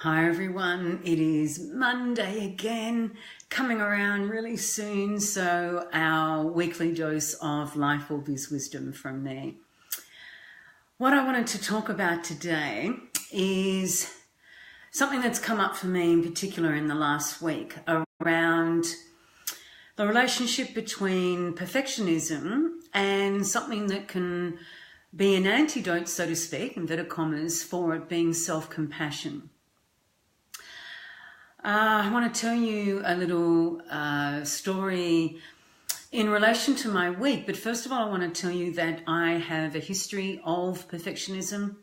Hi everyone, it is Monday again, coming around really soon, so our weekly dose of Life Will Biz Wisdom from me. What I wanted to talk about today is something that's come up for me in particular in the last week around the relationship between perfectionism and something that can be an antidote, so to speak, inverted commas, for it being self-compassion. I want to tell you a little story in relation to my week, but first of all, I want to tell you that I have a history of perfectionism.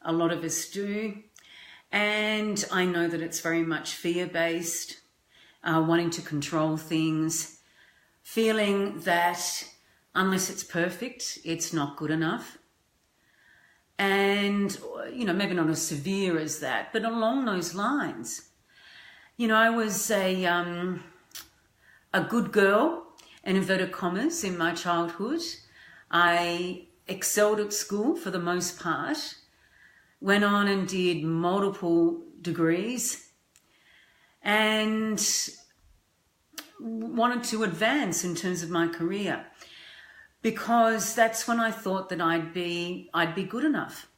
A lot of us do, and I know that it's very much fear-based, wanting to control things, feeling that unless it's perfect, it's not good enough. And, maybe not as severe as that, but along those lines. I was a good girl, in inverted commas, in my childhood. I excelled at school for the most part, went on and did multiple degrees and wanted to advance in terms of my career because that's when I thought that I'd be good enough.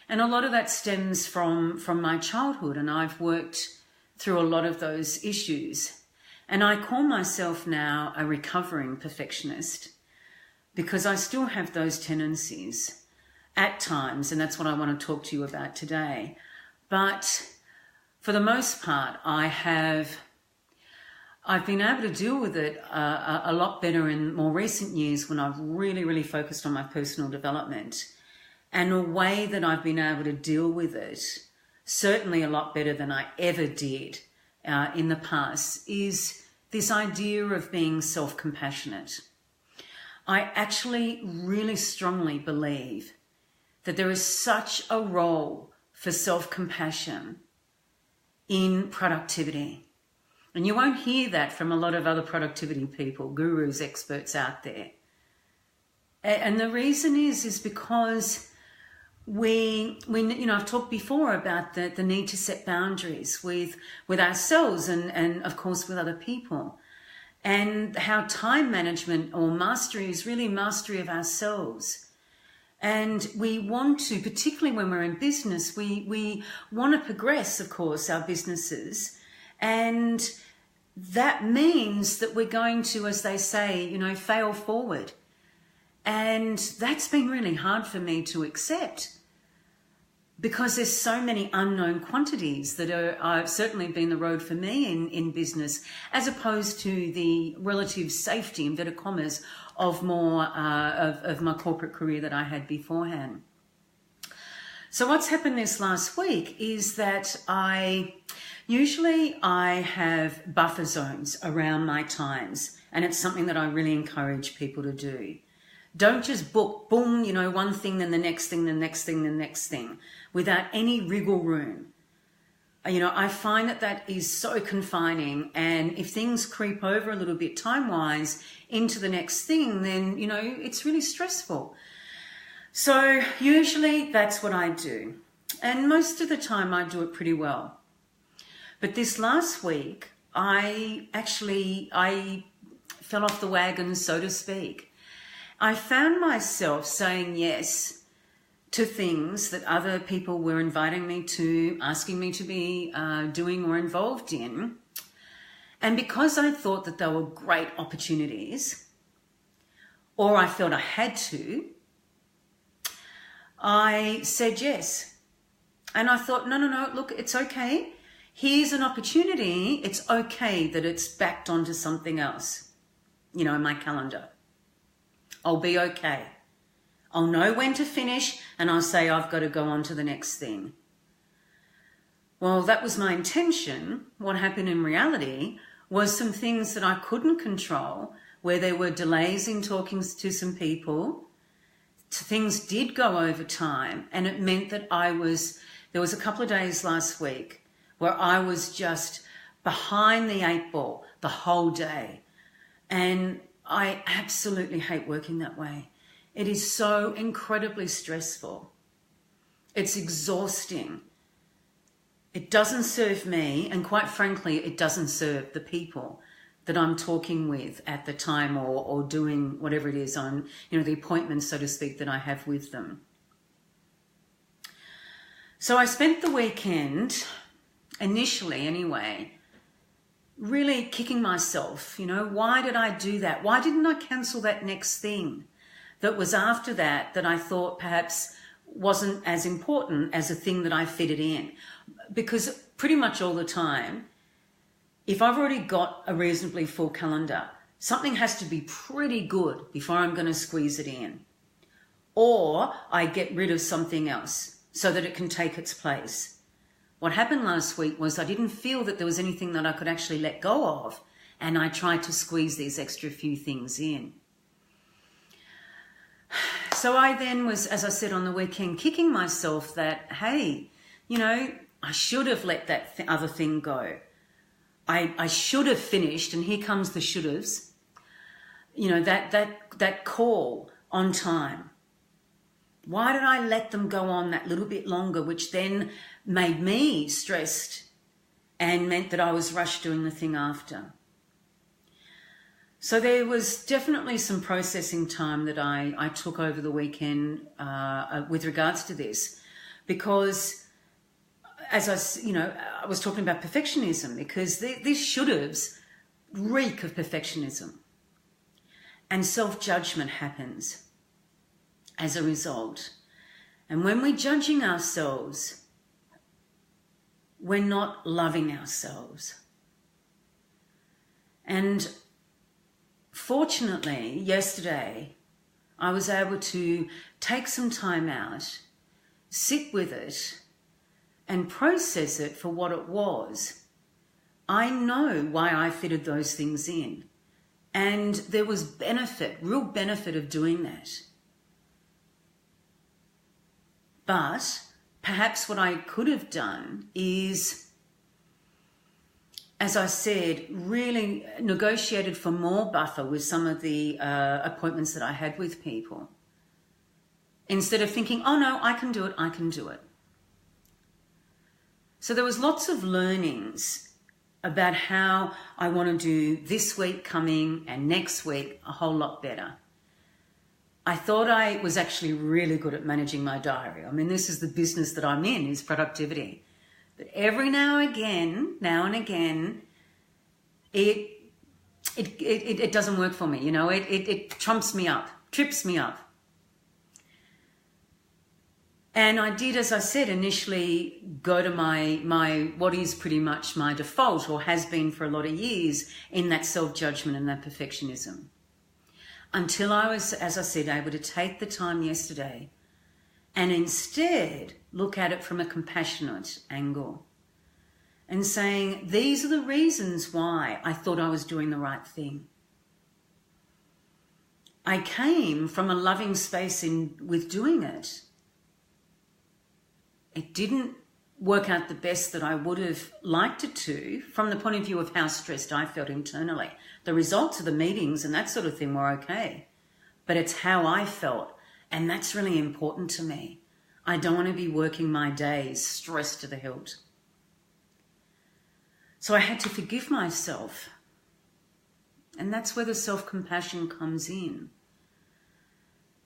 And a lot of that stems from my childhood, and I've worked through a lot of those issues. And I call myself now a recovering perfectionist because I still have those tendencies at times, and that's what I want to talk to you about today. But for the most part, I've been able to deal with it a lot better in more recent years when I've really, really focused on my personal development. And a way that I've been able to deal with it, certainly a lot better than I ever did in the past, is this idea of being self-compassionate. I actually really strongly believe that there is such a role for self-compassion in productivity. And you won't hear that from a lot of other productivity people, gurus, experts out there. And the reason is because I've talked before about the need to set boundaries with ourselves and of course with other people, and how time management or mastery is really mastery of ourselves. And we want to, particularly when we're in business, we want to progress, of course, our businesses. And that means that we're going to, as they say, fail forward. And that's been really hard for me to accept because there's so many unknown quantities that are certainly been the road for me in business, as opposed to the relative safety, inverted commas, of more of my corporate career that I had beforehand. So what's happened this last week is that I have buffer zones around my times, and it's something that I really encourage people to do. Don't just book, boom, one thing, then the next thing, the next thing, the next thing, without any wriggle room. I find that is so confining, and if things creep over a little bit time-wise into the next thing, then, it's really stressful. So usually that's what I do. And most of the time I do it pretty well. But this last week, I fell off the wagon, so to speak. I found myself saying yes to things that other people were inviting me to, asking me to be doing or involved in. And because I thought that they were great opportunities, or I felt I had to, I said yes. And I thought, no, look, it's okay. Here's an opportunity. It's okay that it's backed onto something else, in my calendar. I'll be okay. I'll know when to finish, and I'll say I've got to go on to the next thing. Well, that was my intention. What happened in reality was some things that I couldn't control, where there were delays in talking to some people. Things did go over time, and it meant that there was a couple of days last week where I was just behind the 8 ball the whole day. And I absolutely hate working that way. It is so incredibly stressful. It's exhausting. It doesn't serve me, and quite frankly, it doesn't serve the people that I'm talking with at the time, or doing whatever it is on, the appointments, so to speak, that I have with them. So I spent the weekend, initially anyway, really kicking myself. Why did I do that? Why didn't I cancel that next thing that was after that I thought perhaps wasn't as important as a thing that I fitted in? Because pretty much all the time, if I've already got a reasonably full calendar, something has to be pretty good before I'm going to squeeze it in. Or I get rid of something else so that it can take its place. What happened last week was I didn't feel that there was anything that I could actually let go of, and I tried to squeeze these extra few things in. So I then was, as I said on the weekend, kicking myself that, hey, I should have let that other thing go. I should have finished, and here comes the should haves, that call on time. Why did I let them go on that little bit longer, which then made me stressed and meant that I was rushed doing the thing after? So there was definitely some processing time that I took over the weekend with regards to this, because as I was talking about perfectionism, because these should-haves reek of perfectionism, and self-judgment happens as a result. And when we're judging ourselves, we're not loving ourselves. And fortunately, yesterday, I was able to take some time out, sit with it, and process it for what it was. I know why I fitted those things in. And there was benefit, real benefit of doing that. But perhaps what I could have done is, as I said, really negotiated for more buffer with some of the appointments that I had with people. Instead of thinking, oh no, I can do it. So there was lots of learnings about how I want to do this week coming and next week a whole lot better. I thought I was actually really good at managing my diary. I mean, this is the business that I'm in, is productivity. But every now and again, it doesn't work for me. It trumps me up, trips me up. And I did, as I said, initially go to my what is pretty much my default, or has been for a lot of years, in that self-judgment and that perfectionism. Until I was, as I said, able to take the time yesterday and instead look at it from a compassionate angle and saying, these are the reasons why I thought I was doing the right thing. I came from a loving space with doing it. It didn't work out the best that I would have liked it to, from the point of view of how stressed I felt internally. The results of the meetings and that sort of thing were okay, but it's how I felt, and that's really important to me. I don't want to be working my days stressed to the hilt. So I had to forgive myself, and that's where the self-compassion comes in.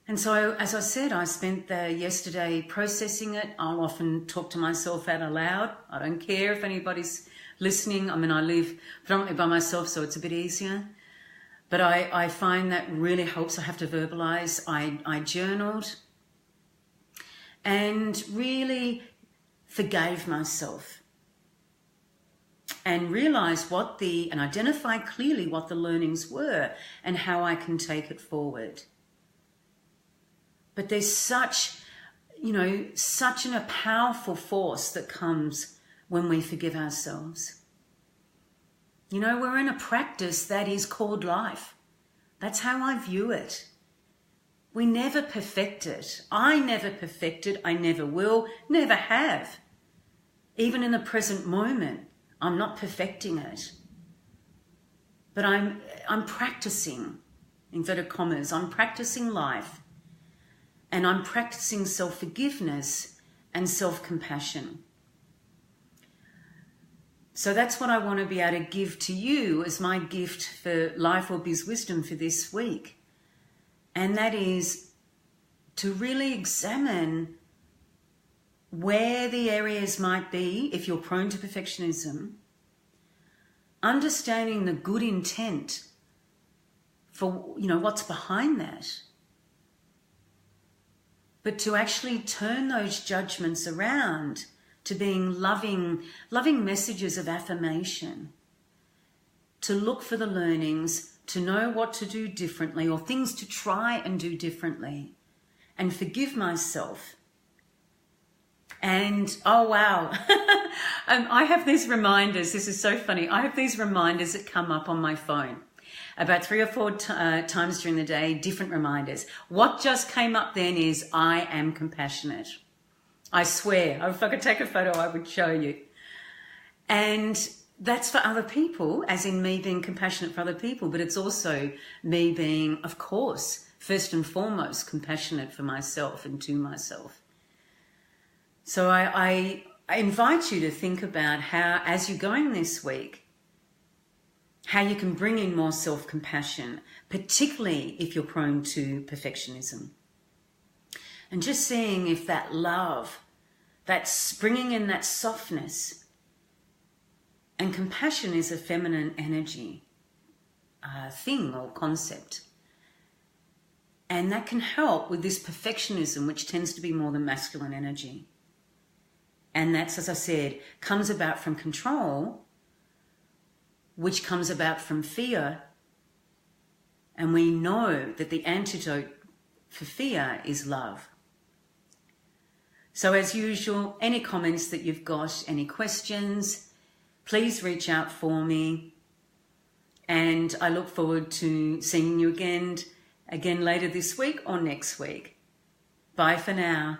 And so, as I said, I spent yesterday processing it. I'll often talk to myself out aloud. I don't care if anybody's listening. I mean, I live predominantly by myself, so it's a bit easier. But I find that really helps. I have to verbalize. I journaled and really forgave myself and realized and identify clearly what the learnings were and how I can take it forward. But there's such a powerful force that comes when we forgive ourselves. We're in a practice that is called life. That's how I view it. We never perfect it. I never perfect it. I never will, never have. Even in the present moment, I'm not perfecting it. But I'm practicing, inverted commas, I'm practicing life. And I'm practicing self-forgiveness and self-compassion. So that's what I want to be able to give to you as my gift for life or biz wisdom for this week. And that is to really examine where the areas might be if you're prone to perfectionism, understanding the good intent for, what's behind that. But to actually turn those judgments around to being loving messages of affirmation, to look for the learnings, to know what to do differently or things to try and do differently, and forgive myself. And, oh wow, I have these reminders. This is so funny. I have these reminders that come up on my phone. About 3 or 4 times during the day, different reminders. What just came up then is, I am compassionate. I swear, if I could take a photo, I would show you. And that's for other people, as in me being compassionate for other people, but it's also me being, of course, first and foremost, compassionate for myself and to myself. So I invite you to think about how, as you're going this week, how you can bring in more self-compassion, particularly if you're prone to perfectionism. And just seeing if that love, that's bringing in that softness, and compassion is a feminine energy thing or concept. And that can help with this perfectionism, which tends to be more the masculine energy. And that's, as I said, comes about from control, which comes about from fear. And we know that the antidote for fear is love. So as usual, any comments that you've got, any questions, please reach out for me. And I look forward to seeing you again later this week or next week. Bye for now.